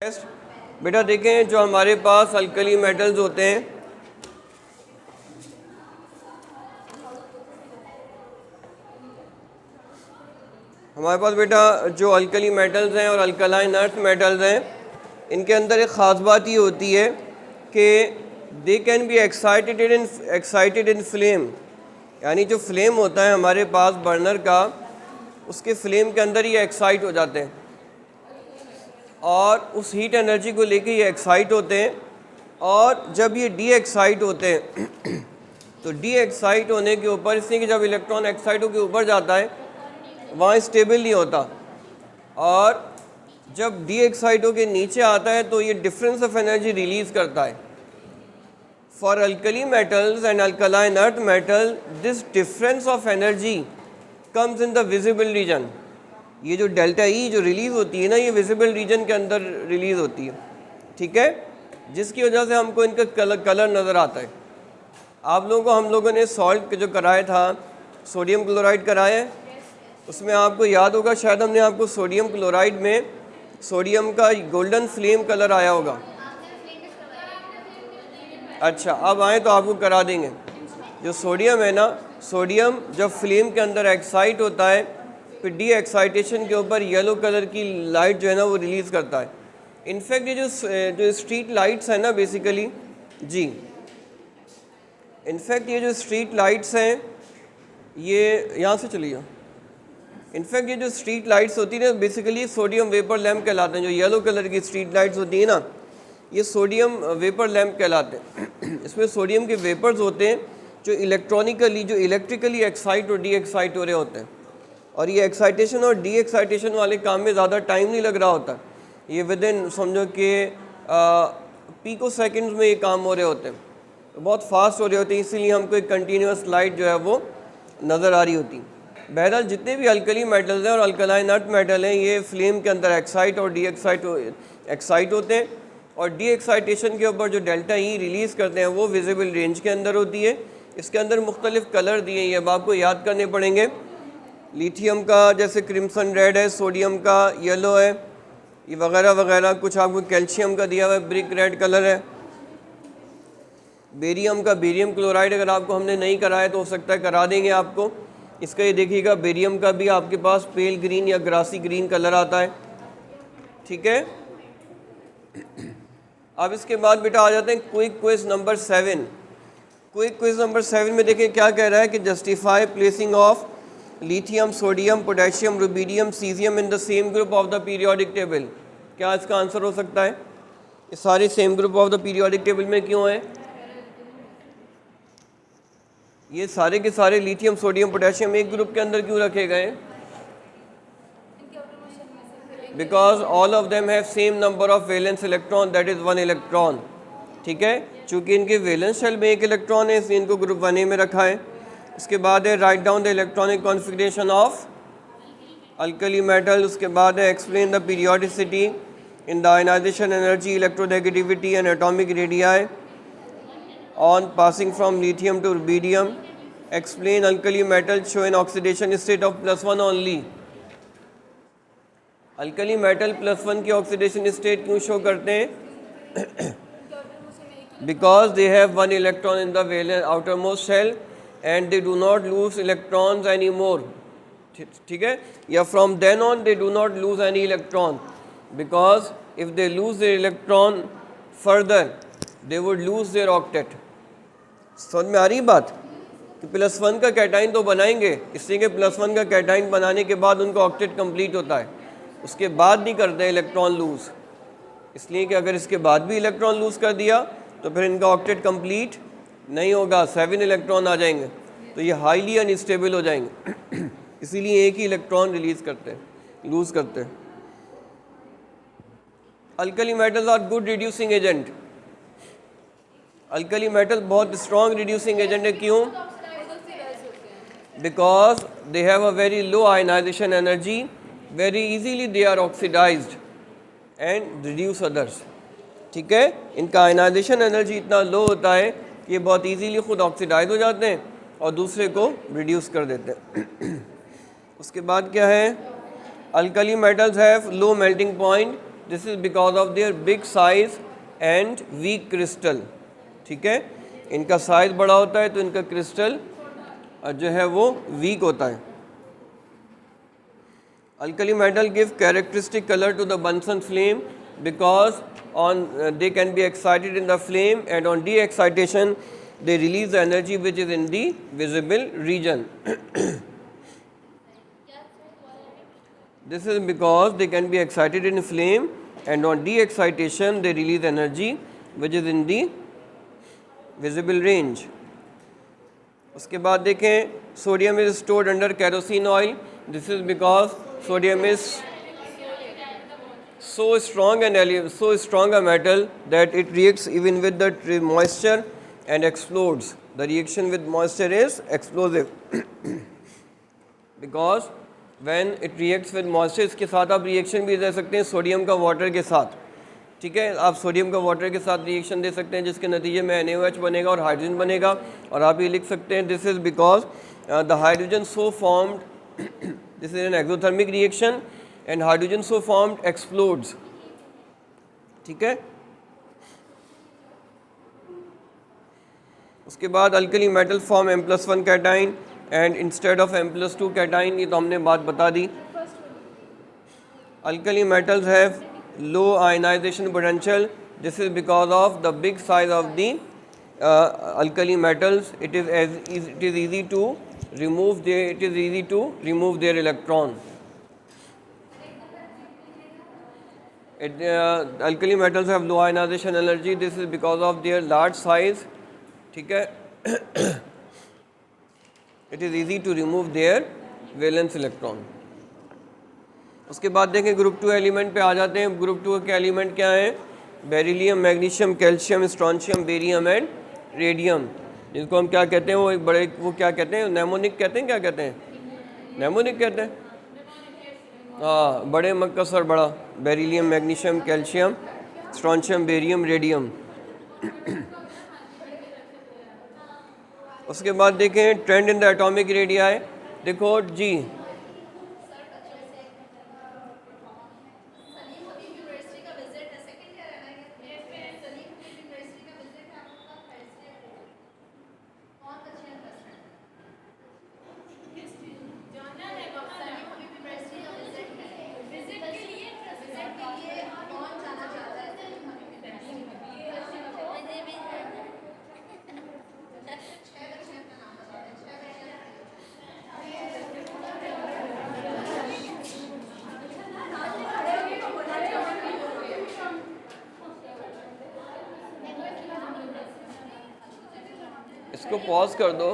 बेटा देखें, जो हमारे पास अल्कली मेटल्स होते हैं, हमारे पास बेटा जो अल्कली मेटल्स हैं और अल्कलाइन अर्थ मेटल्स हैं, इनके अंदर एक ख़ास बात ये होती है कि they can be excited in flame. यानी जो फ्लेम होता है हमारे पास बर्नर का, उसके फ्लेम के अंदर ये एक्साइट हो जाते हैं और उस हीट एनर्जी को लेके ये एक्साइट होते हैं। और जब ये डी एक्साइट होते हैं तो डी एक्साइट होने के ऊपर, इसलिए कि जब इलेक्ट्रॉन एक्साइट होकर ऊपर जाता है वहाँ स्टेबल नहीं होता, और जब डी एक्साइट होकर नीचे आता है तो ये डिफरेंस ऑफ एनर्जी रिलीज़ करता है। For alkali metals and alkaline earth metal, this difference of energy comes in the visible region. ये जो डेल्टा ई जो रिलीज़ होती है ना, ये विजिबल रीजन के अंदर रिलीज़ होती है, ठीक है, जिसकी वजह से हमको इनका कलर नज़र आता है। आप लोगों को, हम लोगों ने सॉल्ट जो कराया था, सोडियम क्लोराइड कराया है, उसमें आपको याद होगा शायद हमने आपको सोडियम क्लोराइड में सोडियम का गोल्डन फ्लेम कलर आया होगा। अच्छा, अब आए तो आपको करा देंगे। जो सोडियम है ना, सोडियम जब फ्लेम के अंदर एक्साइट होता है, फिर डी एक्साइटेशन के ऊपर येलो कलर की लाइट जो है ना वो रिलीज़ करता है। इनफैक्ट ये जो स्ट्रीट लाइट्स हैं ना, बेसिकली जी, इनफैक्ट ये जो स्ट्रीट लाइट्स हैं, ये यहाँ से चलिए, इनफैक्ट ये जो स्ट्रीट लाइट्स होती है ना, बेसिकली सोडियम वेपर लैम्प कहलाते हैं। जो येलो कलर की स्ट्रीट लाइट्स होती है ना, ये सोडियम वेपर लैम्प कहलाते हैं। इसमें सोडियम के वेपर्स होते हैं जो इलेक्ट्रिकली एक्साइट और डी एक्साइट हो रहे होते हैं, और ये एक्साइटेशन और डी एक्साइटेशन वाले काम में ज़्यादा टाइम नहीं लग रहा होता। ये विद इन समझो कि पिको सेकंड्स में ये काम हो रहे होते हैं, तो बहुत फास्ट हो रहे होते हैं, इसीलिए हमको एक कंटिन्यूस लाइट जो है वो नज़र आ रही होती है। बहरहाल जितने भी अल्कली मेटल्स हैं और अल्कलाइन अर्थ मेटल हैं, ये फ्लेम के अंदर एक्साइट और डी एक्साइट होते हैं, और डी एक्साइटेशन के ऊपर जो डेल्टा ई रिलीज़ करते हैं वो विजिबल रेंज के अंदर होती है। इसके अंदर मुख्तलिफ कलर दिए हैं, ये अब आपको याद करने पड़ेंगे। लिथियम का जैसे क्रिम्सन रेड है, सोडियम का येलो है, ये वगैरह वगैरह। कुछ आपको कैल्शियम का दिया हुआ है, ब्रिक रेड कलर है। बेरियम का, बेरियम क्लोराइड अगर आपको हमने नहीं कराया तो हो सकता है करा देंगे आपको। इसका ये देखिएगा, बेरियम का भी आपके पास पेल ग्रीन या ग्रासी ग्रीन कलर आता है, ठीक है। अब इसके बाद बेटा आ जाते हैं quick quiz number 7। Quick quiz number 7 में देखें क्या कह रहा है कि justify placing of lithium, sodium, potassium, rubidium, caesium in the same group of the periodic table. क्या इसका आंसर हो सकता है? ये सारे same group of the periodic table में क्यों है? ये सारे के सारे लिथियम, सोडियम, पोटेशियम एक ग्रुप के अंदर क्यों रखे गए? Because all of them have same number of valence electron, that is 1 electron, ठीक है। चूँकि इनके वैलेंस शेल में 1 इलेक्ट्रॉन है, इसलिए इनको ग्रुप 1A में रखा है। उसके बाद है write down the electronic configuration of alkali metal. उसके बाद है explain the periodicity in the ionisation energy, electronegativity and atomic radii on passing from lithium to rubidium. Explain alkali metals show an oxidation state of +1 only. Alkali metal +1 की oxidation state क्यों show करते हैं? Because they have 1 electron in the valence outermost shell and they do not lose electrons any more, ठीक है, या from then on they do not lose any electron, because if they lose their electron further they would lose their octet. समझ में आ रही बात कि +1 का cation तो बनाएंगे, इसलिए कि +1 का कैटाइन बनाने के बाद उनका ऑक्टेट कंप्लीट होता है, उसके बाद नहीं करते इलेक्ट्रॉन लूज़, इसलिए कि अगर इसके बाद भी इलेक्ट्रॉन लूज़ कर दिया तो फिर इनका ऑक्टेट कंप्लीट नहीं होगा, 7 इलेक्ट्रॉन आ जाएंगे, तो ये हाईली अनस्टेबल हो जाएंगे। इसीलिए एक ही इलेक्ट्रॉन रिलीज़ करते हैं, लूज़ करते हैं। Alkali metals are good reducing agent. Alkali metal बहुत स्ट्रॉन्ग रिड्यूसिंग एजेंट है, क्यों? Because they have a very low ionisation energy, very easily they are oxidised and reduce others, ठीक है। इनका आयनाइजेशन एनर्जी इतना लो होता है कि ये बहुत इजीली खुद ऑक्सीडाइज हो जाते हैं और दूसरे को रिड्यूस कर देते हैं। उसके बाद क्या है? Alkali metals have low melting point this is because of their big size and weak crystal. ठीक है, इनका साइज बड़ा होता है तो इनका क्रिस्टल जो है वो वीक होता है। Alkali metal give characteristic color to the Bunsen flame because on they can be excited in the flame, and on de-excitation they release the energy which is in the visible region. This is because they can be excited in flame, and on de-excitation they release energy which is in the visible range. उसके बाद देखें, sodium is stored under kerosene oil. This is because sodium is so strong a metal that it reacts even with the moisture and explodes. The reaction with moisture is explosive because when it reacts with moisture, इसके साथ आप reaction भी दे सकते हैं sodium का water के साथ। ठीक है, आप सोडियम का वाटर के साथ रिएक्शन दे सकते हैं जिसके नतीजे में NaOH बनेगा और हाइड्रोजन बनेगा। और आप ये लिख सकते हैं this is because the hydrogen so formed, this is an exothermic reaction and hydrogen so formed explodes. ठीक है, उसके बाद alkali metal form M+1 cation and instead of M+2 cation. ये तो हमने बात बता दी। Alkali metals have low ionisation potential. This is because of the big size of the alkali metals. It is easy to remove their electron. Alkali metals have low ionization energy. This is because of their large size. ठीक है, it is easy to remove their valence electron. उसके बाद देखें group 2 element पे आ जाते हैं। Group 2 के element क्या हैं? Beryllium, magnesium, calcium, strontium, barium and radium, जिसको हम क्या कहते हैं, वो एक बड़े, वो क्या कहते हैं, नेमोनिक कहते हैं। क्या कहते हैं? नेमोनिक कहते हैं। हाँ, बड़े मक्कस और बड़ा। Beryllium, magnesium, calcium, strontium, barium, radium. उसके बाद देखें trend in the atomic radii. देखो जी, इसको पॉज कर दो।